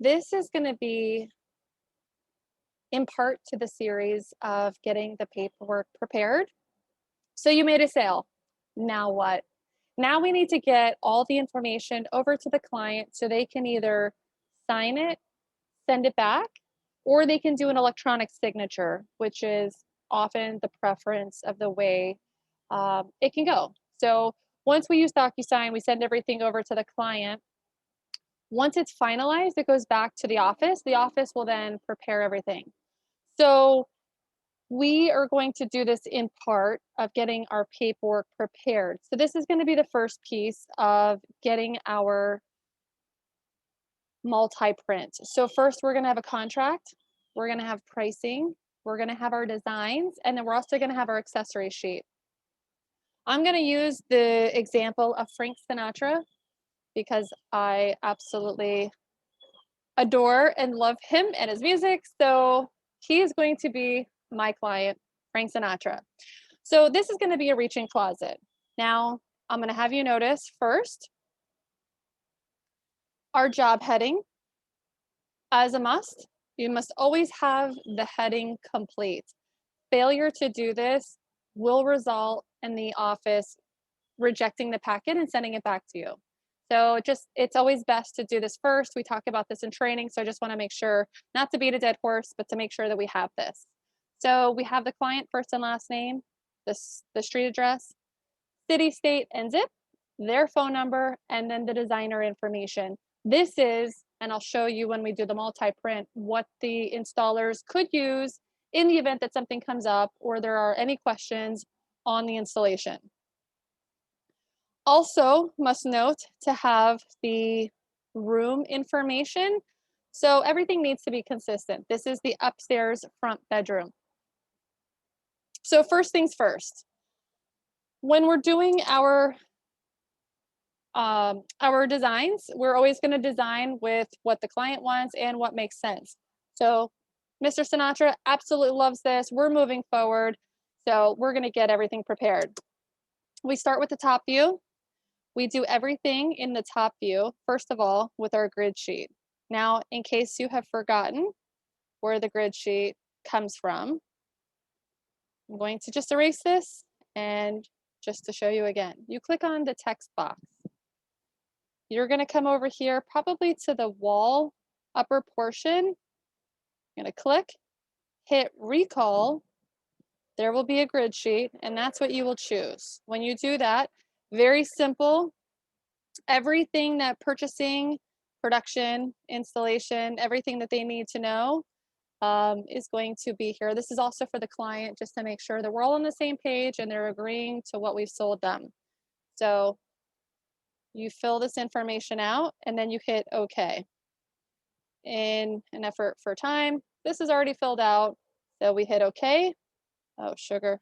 This is going to be in part to the series of getting the paperwork prepared. So you made a sale. Now what? Now we need to get all the information over to the client so they can either sign it, send it back, or they can do an electronic signature, which is often the preference of the way it can go. So once we use DocuSign, we send everything over to the client. Once it's finalized, it goes back to the office. The office will then prepare everything. So we are going to do this in part of getting our paperwork prepared. So this is going to be the first piece of getting our multi-print. So first we're going to have a contract, we're going to have pricing, we're going to have our designs, and then we're also going to have our accessory sheet. I'm going to use the example of Frank Sinatra because I absolutely adore and love him and his music. So he is going to be my client, Frank Sinatra. So this is going to be a reach-in closet. Now, I'm going to have you notice first our job heading as a must. You must always have the heading complete. Failure to do this will result in the office rejecting the packet and sending it back to you. So it's always best to do this first. We talk about this in training, so I just want to make sure, not to beat a dead horse, but to make sure that we have this. So we have the client first and last name, the street address, city, state, and zip, their phone number, and then the designer information. This is, and I'll show you when we do the multi-print, what the installers could use in the event that something comes up or there are any questions on the installation. Also, must note to have the room information. So everything needs to be consistent. This is the upstairs front bedroom. So first things first, when we're doing our designs, we're always going to design with what the client wants and what makes sense. So Mr. Sinatra absolutely loves this. We're moving forward. So we're going to get everything prepared. We start with the top view. We do everything in the top view, first of all, with our grid sheet. Now, in case you have forgotten where the grid sheet comes from, I'm going to just erase this and just to show you again. You click on the text box. You're going to come over here probably to the wall upper portion. I'm going to click, hit recall. There will be a grid sheet, and that's what you will choose. When you do that, very simple. Everything that purchasing, production, installation, everything that they need to know is going to be here. This is also for the client, just to make sure that we're all on the same page and they're agreeing to what we've sold them. So you fill this information out and then you hit OK. In an effort for time, this is already filled out, so we hit OK. Oh, sugar.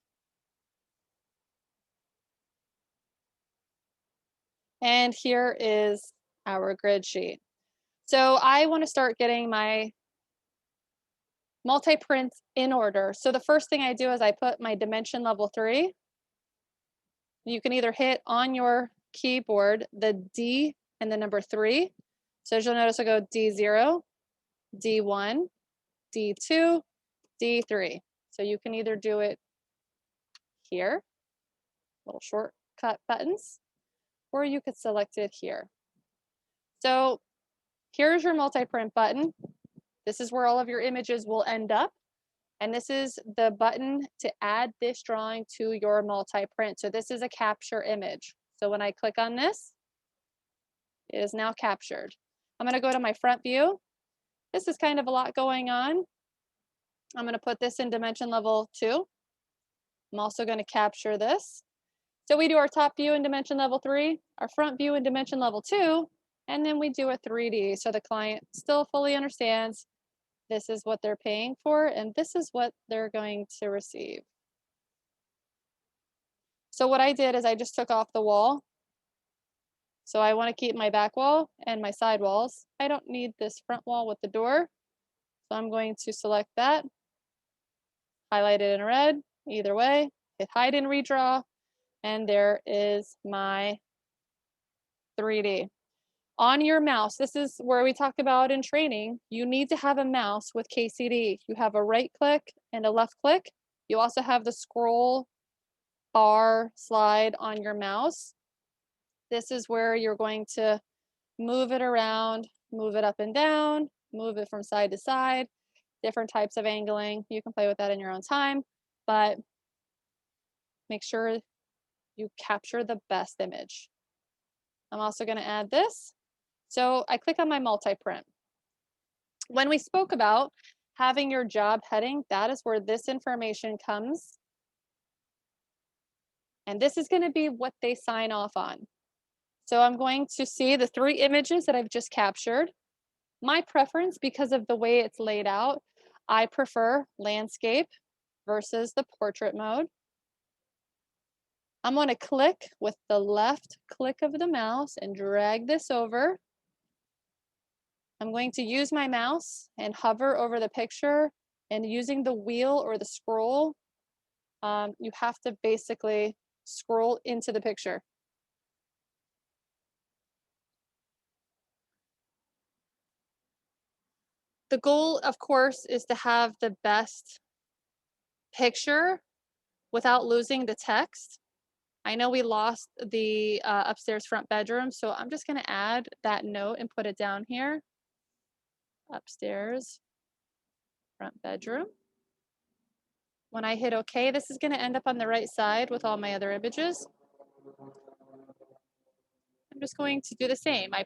And here is our grid sheet. So I want to start getting my multi-prints in order. So the first thing I do is I put my dimension level 3. You can either hit on your keyboard the D and the number 3. So as you'll notice, I'll go D0, D1, D2, D3. So you can either do it here, little shortcut buttons, or you could select it here. So here's your multi-print button. This is where all of your images will end up. And this is the button to add this drawing to your multi-print. So this is a capture image. So when I click on this, it is now captured. I'm going to go to my front view. This is kind of a lot going on. I'm going to put this in dimension level 2. I'm also going to capture this. So we do our top view in dimension level 3, our front view in dimension level 2, and then we do a 3D so the client still fully understands this is what they're paying for and this is what they're going to receive. So what I did is I just took off the wall. So I want to keep my back wall and my side walls. I don't need this front wall with the door. So I'm going to select that, highlight it in red, either way, hit hide and redraw, and there is my 3D. On your mouse, this is where we talked about in training, you need to have a mouse with KCD. You have a right click and a left click. You also have the scroll bar slide on your mouse. This is where you're going to move it around, move it up and down, move it from side to side, different types of angling. You can play with that in your own time, but make sure you capture the best image. I'm also going to add this. So I click on my multi-print. When we spoke about having your job heading, that is where this information comes. And this is going to be what they sign off on. So I'm going to see the 3 images that I've just captured. My preference, because of the way it's laid out, I prefer landscape versus the portrait mode. I'm going to click with the left click of the mouse and drag this over. I'm going to use my mouse and hover over the picture, and using the wheel or the scroll, you have to basically scroll into the picture. The goal, of course, is to have the best picture without losing the text. I know we lost the upstairs front bedroom, so I'm just going to add that note and put it down here. Upstairs front bedroom. When I hit OK, this is going to end up on the right side with all my other images. I'm just going to do the same. I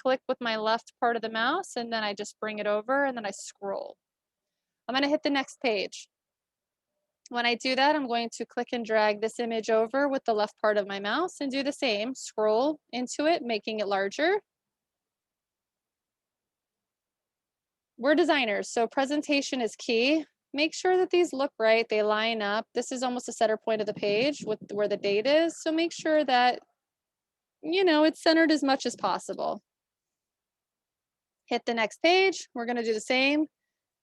click with my left part of the mouse, and then I just bring it over, and then I scroll. I'm going to hit the next page. When I do that, I'm going to click and drag this image over with the left part of my mouse and do the same. Scroll into it, making it larger. We're designers, so presentation is key. Make sure that these look right, they line up. This is almost the center point of the page with where the date is, so make sure that, you know, it's centered as much as possible. Hit the next page. We're going to do the same.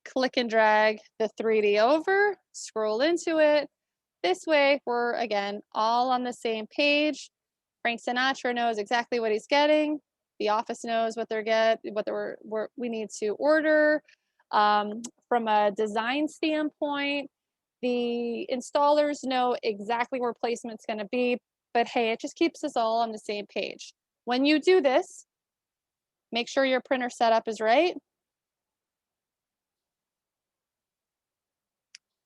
Click and drag the 3D over, scroll into it. This way, we're, again, all on the same page. Frank Sinatra knows exactly what he's getting. The office knows what we need to order. From a design standpoint, the installers know exactly where placement's going to be, but hey, it just keeps us all on the same page. When you do this, make sure your printer setup is right.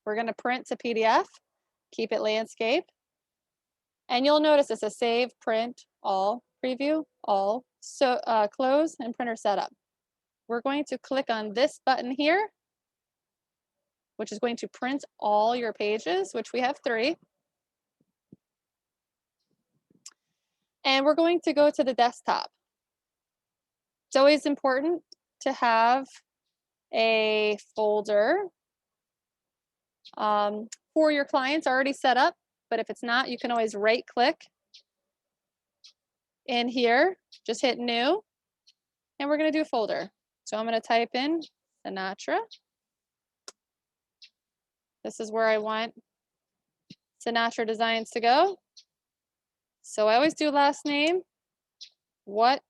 We're going to print to PDF, keep it landscape. And you'll notice it says save, print, all, preview, all, so close, and printer setup. We're going to click on this button here, which is going to print all your pages, which we have 3. And we're going to go to the desktop. It's always important to have a folder for your clients already set up, but if it's not, you can always right click in here, just hit new, and we're going to do folder. So I'm going to type in Sinatra. This is where I want Sinatra Designs to go. So I always do last name, what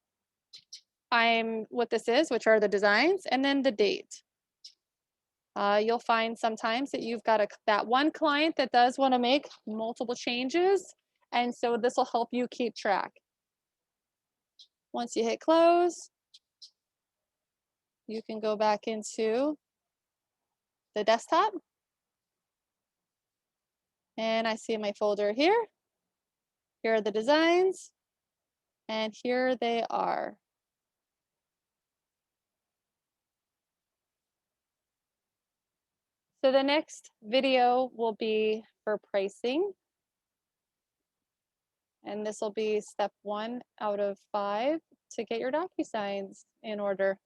this is, which are the designs, and then the date. You'll find sometimes that you've got that one client that does want to make multiple changes, and so this will help you keep track. Once you hit close, you can go back into the desktop. And I see my folder here. Here are the designs, and here they are. So the next video will be for pricing. And this will be step 1 out of 5 to get your DocuSigns in order.